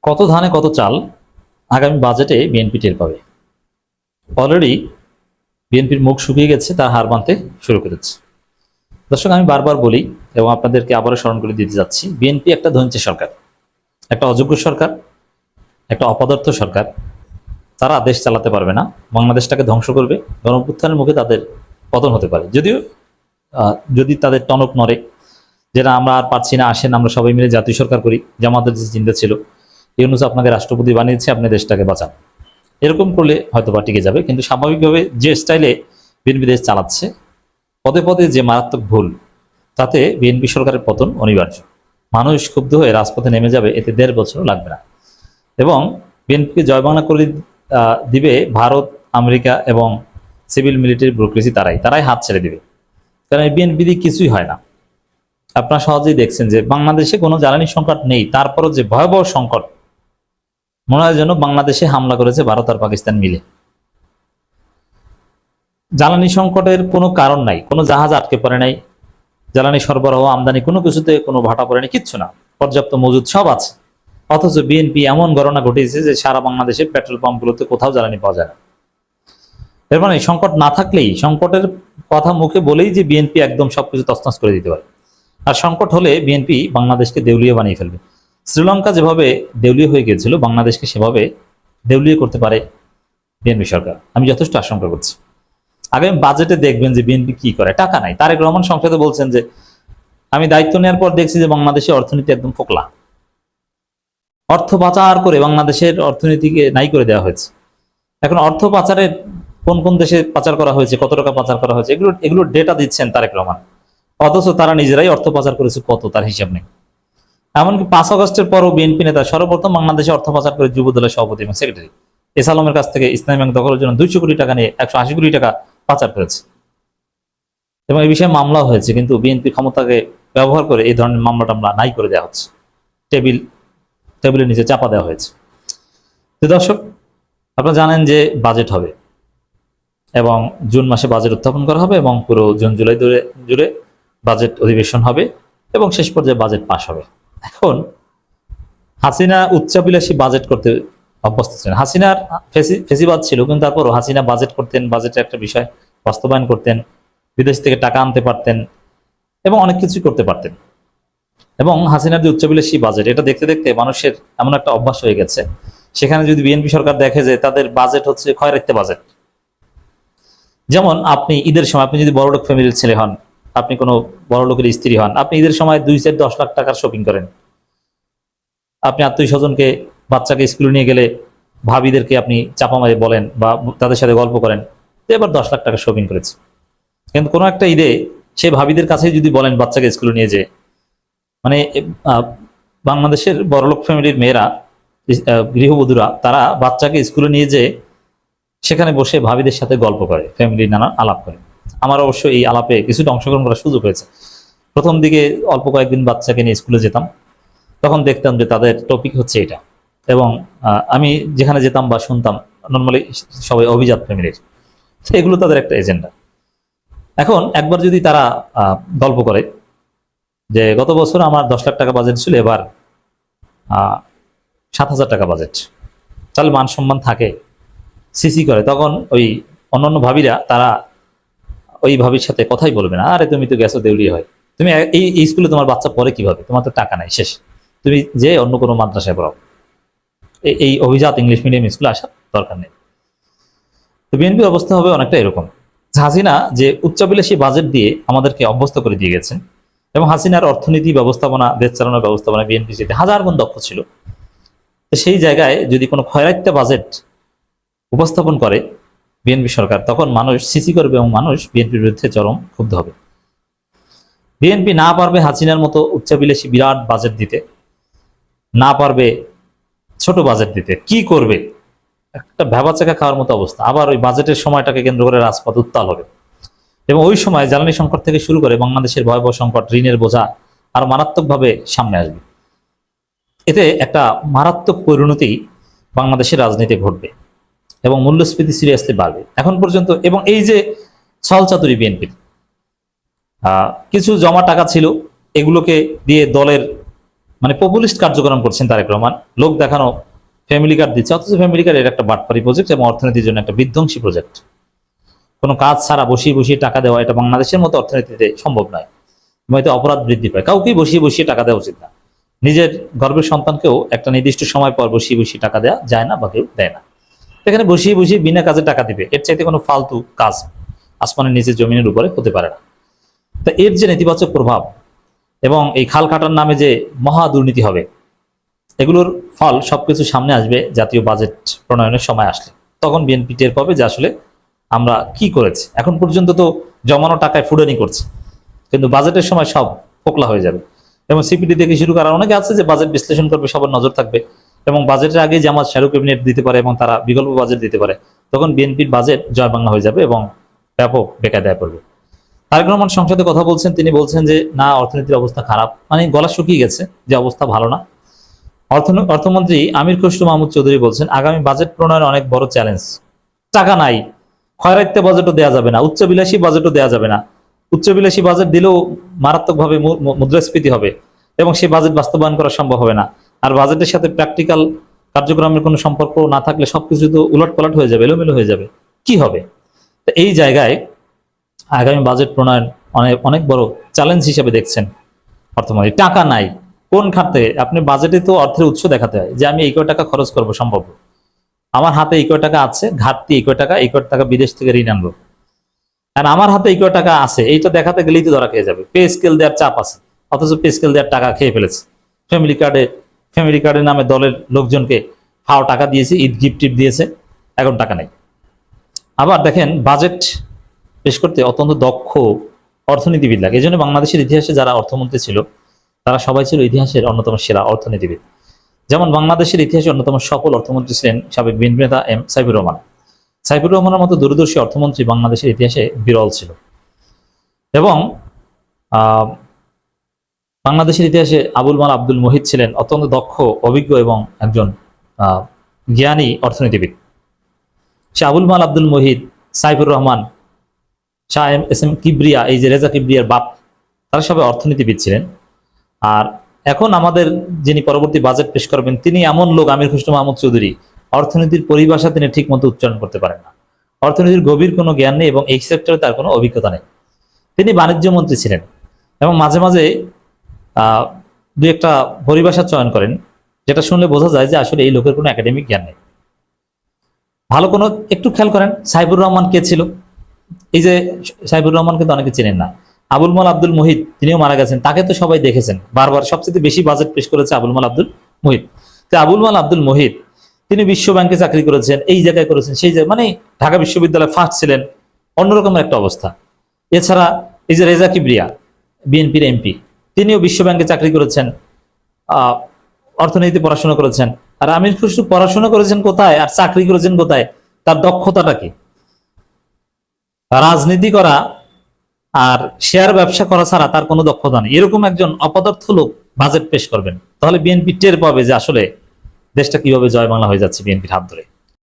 কত ধানে কত চাল আগামী বাজেটে বিএনপি টের পাবে। অলরেডি বিএনপির মুখ শুকিয়ে গেছে, তার হার মানতে শুরু করেছে। দর্শক, আমি বারবার বলি এবং আপনাদেরকে আবারও স্মরণ করে দিতে যাচ্ছি, বিএনপি একটা ধৈর্য সরকার, একটা অযোগ্য সরকার, একটা অপদার্থ সরকার। তারা দেশ চালাতে পারবে না, বাংলাদেশটাকে ধ্বংস করবে। গণঅভ্যুত্থানের মুখে তাদের পতন হতে পারে, যদিও যদি তাদের টনক নড়ে, যেটা আমরা আর পারছি না, আসেন আমরা সবাই মিলে জাতীয় সরকার করি, জামাতের যে চিন্তা ছিল, ইউনূস আপনাকে রাষ্ট্রপতি বানিয়েছে, আপনি দেশটাকে বাঁচান, এরকম করলে হয়তো বা টিকে যাবে। কিন্তু স্বাভাবিকভাবে যে স্টাইলে বিএনপি দেশ চালাচ্ছে, পদে পদে যে মারাত্মক ভুল, তাতে বিএনপি সরকারের পতন অনিবার্য। মানুষ ক্ষুব্ধ হয়ে রাজপথে নেমে যাবে, এতে 1.5 বছরও লাগবে না। এবং বিএনপিকে জয় বাংলা করে দিবে ভারত, আমেরিকা এবং সিভিল মিলিটারি ব্যুরোক্রেসি, তারাই হাত ছেড়ে দিবে। কারণ এই বিএনপি দিয়ে কিছুই হয় না। আপনারা সহজেই দেখছেন যে বাংলাদেশে কোনো জ্বালানি সংকট নেই, তারপরও যে ভয়াবহ সংকট, মনে হয় যেন বাংলাদেশে হামলা করেছে ভারত আর পাকিস্তান মিলে। জ্বালানি সংকটের কোনো কারণ নাই, কোনো জাহাজ আটকে পড়ে নাই, জ্বালানি সরবরাহ আমদানি কোনো কিছুতে কোনো ভাটা পড়ে নাই, কিচ্ছু না, পর্যাপ্ত মজুদ সব আছে। অথচ বিএনপি এমন ঘটনা ঘটিয়েছে যে সারা বাংলাদেশের পেট্রোল পাম্পগুলোতে কোথাও জ্বালানি পাওয়া যায় না। এর মানে সংকট না থাকলেই, সংকটের কথা মুখে বলেই যে বিএনপি একদম সবকিছু তছনছ করে দিতে পারে। আর সংকট হলে বিএনপি বাংলাদেশকে দেউলিয়া বানিয়ে ফেলবে। শ্রীলঙ্কা যেভাবে দেউলিয়া হয়ে গিয়েছিল, বাংলাদেশকে সেভাবে দেউলিয়া করতে পারে বিএনপি সরকার, আমি যথেষ্ট আশঙ্কা করছি। আগামী বাজেটে দেখবেন যে বিএনপি কি করে। টাকা নাই, তারেক রহমান সংসদে বলছেন যে আমি দায়িত্ব নেওয়ার পর দেখছি যে বাংলাদেশের অর্থনীতি একদম ফোকলা, অর্থ পাচার করে বাংলাদেশের অর্থনীতিকে নাই করে দেওয়া হয়েছে। এখন অর্থ পাচারের কোন কোন দেশে পাচার করা হয়েছে, কত টাকা পাচার করা হয়েছে, এগুলো ডেটা দিচ্ছেন তারেক রহমান। অথচ তারা নিজেরাই অর্থ পাচার করেছে কত, তার হিসাব নেই। এমনকি 5 আগস্টের পরও বিএনপি নেতা সর্বপ্রথম বাংলাদেশে অর্থ পাচার করে যুব দলের সভাপতি এবং সেক্রেটারি এস আলমের কাছ থেকে ইসলামী ব্যাংক দখলের জন্য 200 কোটি টাকা নিয়ে 180 কোটি টাকা পাচার করেছে। এবং এই বিষয়ে মামলা হয়েছে, কিন্তু বিএনপি ক্ষমতাকে ব্যবহার করে এই ধরনের মামলা টামলা নাই করে দেওয়া হচ্ছে, টেবিলের নিচে চাপা দেওয়া হয়েছে। তো দর্শক, আপনারা জানেন যে বাজেট হবে এবং জুন মাসে বাজেট উত্থাপন করা হবে এবং পুরো জুন জুলাই জুড়ে বাজেট অধিবেশন হবে এবং শেষ পর্যায়ে বাজেট পাস হবে। এখন হাসিনা উচ্চাভিলাষী বাজেট করতে অভ্যস্ত ছিলেন। হাসিনার ফেসিবাদ ছিল, কিন্তু তারপরও হাসিনা বাজেট করতেন, বাজেটের একটা বিষয় বাস্তবায়ন করতেন, বিদেশ থেকে টাকা আনতে পারতেন এবং অনেক কিছুই করতে পারতেন। এবং হাসিনার যে উচ্চাভিলাষী বাজেট, এটা দেখতে দেখতে মানুষের এমন একটা অভ্যাস হয়ে গেছে, সেখানে যদি বিএনপি সরকার দেখে যে তাদের বাজেট হচ্ছে খয়রাইতে বাজেট। যেমন আপনি ঈদের সময়, আপনি যদি বড়লোক ফ্যামিলির ছেলে হন, আপনি কোনো বড়লোকের স্ত্রী হন, আপনি ঈদের সময় 2-10 লাখ টাকার শপিং করেন। আপনি আত্মীয় স্বজনকে, বাচ্চাকে স্কুলে নিয়ে গেলে ভাবিদেরকে আপনি চাপা মারে বলেন বা তাদের সাথে গল্প করেন যে এবার 10 লাখ টাকা শপিং করেছে। কিন্তু কোনো একটা ঈদে সে ভাবিদের কাছেই যদি বলেন বাচ্চাকে স্কুলে নিয়ে যে, মানে বাংলাদেশের বড়লোক ফ্যামিলির মেয়েরা, গৃহবধূরা, তারা বাচ্চাকে স্কুলে নিয়ে যে সেখানে বসে ভাবিদের সাথে গল্প করে, ফ্যামিলির নানা আলাপ করে। আমার অবশ্য এই আলাপে কিছুটা অংশগ্রহণ করার সুযোগ হয়েছে। প্রথম দিকে অল্প কয়েকদিন বাচ্চাকে নিয়ে স্কুলে যেতাম, তখন দেখতাম যে তাদের টপিক হচ্ছে এটা। এবং আমি যেখানে যেতাম বা শুনতাম, নর্মালি সবাই অভিজাত ফ্যামিলির, এগুলো তাদের একটা এজেন্ডা। এখন একবার যদি তারা গল্প করে যে গত বছর আমার 10 লাখ টাকা বাজেট ছিল, এবার 7,000 টাকা বাজেট, তাহলে মান সম্মান থাকে, সিসি করে, তখন ওই অন্যান্য ভাবিরা তারা ওই ভাবির সাথে কথাই বলবে না। আরে তুমি তো গেছো দেউলিয়া হয়, তুমি এই স্কুলে তোমার বাচ্চা পড়ে কিভাবে, তোমার তো টাকা নাই, শেষ, তুমি যে অন্য কোনো মাদ্রাসায় পড়াও, এই অভিজাত ইংলিশ মিডিয়াম স্কুলে আসার দরকার নেই। তো বিএনপির অবস্থা হবে অনেকটা এরকম। হাসিনা যে উচ্চাভিলাষী বাজেট দিয়ে আমাদেরকে অভ্যস্ত করে দিয়ে গেছেন, এবং হাসিনার অর্থনীতি ব্যবস্থাপনা, দেশ চালানোর ব্যবস্থাপনা বিএনপি যেতে 1000 গুণ দক্ষ ছিল। তো সেই জায়গায় যদি কোনো খয়রাইত্যা বাজেট উপস্থাপন করে বিএনপি সরকার, তখন মানুষ সিসি করবে এবং মানুষ বিএনপির বিরুদ্ধে চরম ক্ষুব্ধ হবে। বিএনপি না পারবে হাসিনার মতো উচ্চাভিলাষী বিরাট বাজেট দিতে, না পারবে ছোট বাজেট দিতে, কি করবে? একটা ভ্যাবাচাকা খাওয়ার মতো অবস্থা। আবার ওই বাজেটের সময়টাকে কেন্দ্র করে রাজপথ উত্তাল হবে এবং ওই সময় জ্বালানি সংকট থেকে শুরু করে বাংলাদেশের ভয়াবহ সংকট, ঋণের বোঝা আরো মারাত্মকভাবে সামনে আসবে। এতে একটা মারাত্মক পরিণতি বাংলাদেশের রাজনীতি ঘটবে এবং মূল্যস্ফীতি সিরিয়াসলি বাড়বে এখন পর্যন্ত। এবং এই যে ছলচাতুরি বিএনপির, কিছু জমা টাকা ছিল, এগুলোকে দিয়ে দলের মানে পপুলিস্ট কার্যক্রম করছেন তারেক রহমান, লোক দেখানো ফ্যামিলি কার্ড দিচ্ছে, অথচ ফ্যামিলি কার্ড এর একটা বাটপারি প্রজেক্ট এবং অর্থনীতির জন্য একটা বিধ্বংসী প্রজেক্ট। কোনো কাজ ছাড়া বসিয়ে বসিয়ে টাকা দেওয়া এটা বাংলাদেশের মতো অর্থনীতিতে সম্ভব নয়, হয়তো অপরাধ বৃদ্ধি পায়। কাউকেই বসিয়ে বসিয়ে টাকা দেওয়া উচিত না। নিজের গর্ভের সন্তানকেও একটা নির্দিষ্ট সময় পর বসিয়ে বসিয়ে টাকা দেওয়া যায় না বা কেউ দেয় না। এখানে বসিয়ে বসিয়ে বিনা কাজে টাকা দিবে, এর চাইতে কোনো ফালতু কাজ আসমানের নিচে জমিনের উপরে হতে পারে না। তা এর যে নেতিবাচক প্রভাব এবং এই খাল কাটার নামে যে মহা দুর্নীতি হবে, এগুলোর ফল সবকিছু সামনে আসবে জাতীয় বাজেট প্রণয়নের সময় আসলে। তখন বিএনপি টের পাবে যে আসলে আমরা কি করেছি। এখন পর্যন্ত তো জমানো টাকায় ফুডানি করছে, কিন্তু বাজেটের সময় সব ফোকলা হয়ে যাবে। এবং সিপিডি থেকে শুরু করা অনেকে আছে যে বাজেট বিশ্লেষণ করবে, সবার নজর থাকবে এবং বাজেটের আগে জামাত শ্যাডো ক্যাবিনেট দিতে পারে এবং তারা বিকল্প বাজেট দিতে পারে। তখন বিএনপির বাজেট জয় বাংলা হয়ে যাবে এবং ব্যাপক বেকায়দায় পড়বে। তারেক রহমান সংসদে কথা বলছেন, তিনি বলছেন যে না, অর্থনীতির অবস্থা খারাপ, মানে গলা শুকিয়ে গেছে যে অবস্থা ভালো না। অর্থমন্ত্রী আমির খসরু মাহমুদ চৌধুরী বলছেন আগামী বাজেট প্রণয়ন অনেক বড় চ্যালেঞ্জ। টাকা নাই, খয়রাইতে বাজেটও দেওয়া যাবে না, উচ্চবিলাসী বাজেটও দেওয়া যাবে না। উচ্চবিলাসী বাজেট দিলেও মারাত্মকভাবে মুদ্রাস্ফীতি হবে এবং সেই বাজেট বাস্তবায়ন করা সম্ভব হবে না। আর বাজেটের সাথে প্র্যাকটিক্যাল কার্যক্রমের কোনো সম্পর্ক না থাকলে সবকিছু তো উলটপালট হয়ে যাবে, এলোমেলো হয়ে যাবে, কি হবে? তো এই জায়গায় আগামী বাজেট প্রণয়ন অনেক অনেক বড় চ্যালেঞ্জ হিসেবে দেখছেন অর্থমন্ত্রী। টাকা নাই কোন খাতে? আপনি বাজেটে তো অর্থের উৎস দেখাতে হয় যে আমি এই কয় টাকা খরচ করবো, সম্ভব, আমার হাতে এই কয় টাকা আছে, ঘাটতি এই কয় টাকা বিদেশ থেকে ঋণ আনবো, আর আমার হাতে এই কয় টাকা আছে, এইটা দেখাতে গেলেই তো ধরা খেয়ে যাবে। পে স্কেল দেওয়ার চাপ আছে, অথচ পে স্কেল দেওয়ার টাকা খেয়ে ফেলেছে। ফ্যামিলি কার্ডের নামে দলের লোকজনকে ফাও টাকা দিয়েছে, ঈদ গিফট টিপ দিয়েছে, এখন টাকা নেই। আবার দেখেন বাজেট পেশ করতে অত্যন্ত দক্ষ অর্থনীতিবিদ লাগে। এই জন্য বাংলাদেশের ইতিহাসে যারা অর্থমন্ত্রী ছিল তারা সবাই ছিল ইতিহাসের অন্যতম সেরা অর্থনীতিবিদ। যেমন বাংলাদেশের ইতিহাসে অন্যতম সফল অর্থমন্ত্রী ছিলেন সাবেক বিএনপি নেতা সাইফুর রহমান। সাইফুর রহমানের মতো দূরদর্শী অর্থমন্ত্রী বাংলাদেশের ইতিহাসে বিরল ছিল। এবং বাংলাদেশের ইতিহাসে আবুল মাল আব্দুল মুহিত ছিলেন অত্যন্ত দক্ষ, অভিজ্ঞ এবং একজন জ্ঞানী অর্থনীতিবিদ। সে আবুল মাল আব্দুল মুহিত, সাইফুর রহমান, শাহ এস এম কিবরিয়া, এই যে রেজা কিবরিয়ার বাপ, তারা সবাই অর্থনীতিবিদ ছিলেন। আর এখন আমাদের যিনি পরবর্তী বাজেট পেশ করবেন তিনি এমন লোক, আমির খসরু মাহমুদ চৌধুরী, অর্থনীতির পরিভাষা তিনি ঠিক মতো উচ্চারণ করতে পারেন না, অর্থনীতির গভীর কোনো জ্ঞান নেই এবং এই সেক্টরে তার কোনো অভিজ্ঞতা নেই। তিনি বাণিজ্য মন্ত্রী ছিলেন এবং মাঝে মাঝে দুই একটা পরিভাষা চয়ন করেন, যেটা শুনলে বোঝা যায় যে আসলে এই লোকের কোনো একাডেমিক জ্ঞান নেই। ভালো কোনো একটু খেয়াল করেন সাইফুর রহমান কে ছিল। এই যে সাইফুর রহমান কিন্তু অনেকে চেনেন না। আবুল মাল আব্দুল মুহিত, তিনিও মারা গেছেন, তাকে তো সবাই দেখেছেন, বারবার সবচেয়ে বেশি বাজেট পেশ করেছে আবুল মাল আব্দুল মুহিত। তো আবুল মাল আব্দুল মুহিত তিনি বিশ্ব ব্যাংকে চাকরি করেছেন, এই জায়গায় করেছেন, সেই জায়গায়, মানে ঢাকা বিশ্ববিদ্যালয়ে ফার্স্ট ছিলেন, অন্যরকমের একটা অবস্থা। এছাড়া এই যে রেজা কিবরিয়া, বিএনপির এমপি, তিনিও বিশ্ব ব্যাংকে চাকরি করেছেন, অর্থনীতি পড়াশোনা করেছেন। আর আমির খসরু পড়াশোনা করেছেন কোথায় আর চাকরি করেছেন কোথায়? তার দক্ষতাটা কি? রাজনীতি করা আর শেয়ার ব্যবসা করা ছাড়া তার কোনো দক্ষতা নেই। এরকম একজন অপদার্থ লোক বাজেট পেশ করবেন, তাহলে বিএনপি টের পাবে যে আসলে দেশটা কিভাবে জয় বাংলা হয়ে যাচ্ছে বিএনপির হাত ধরে।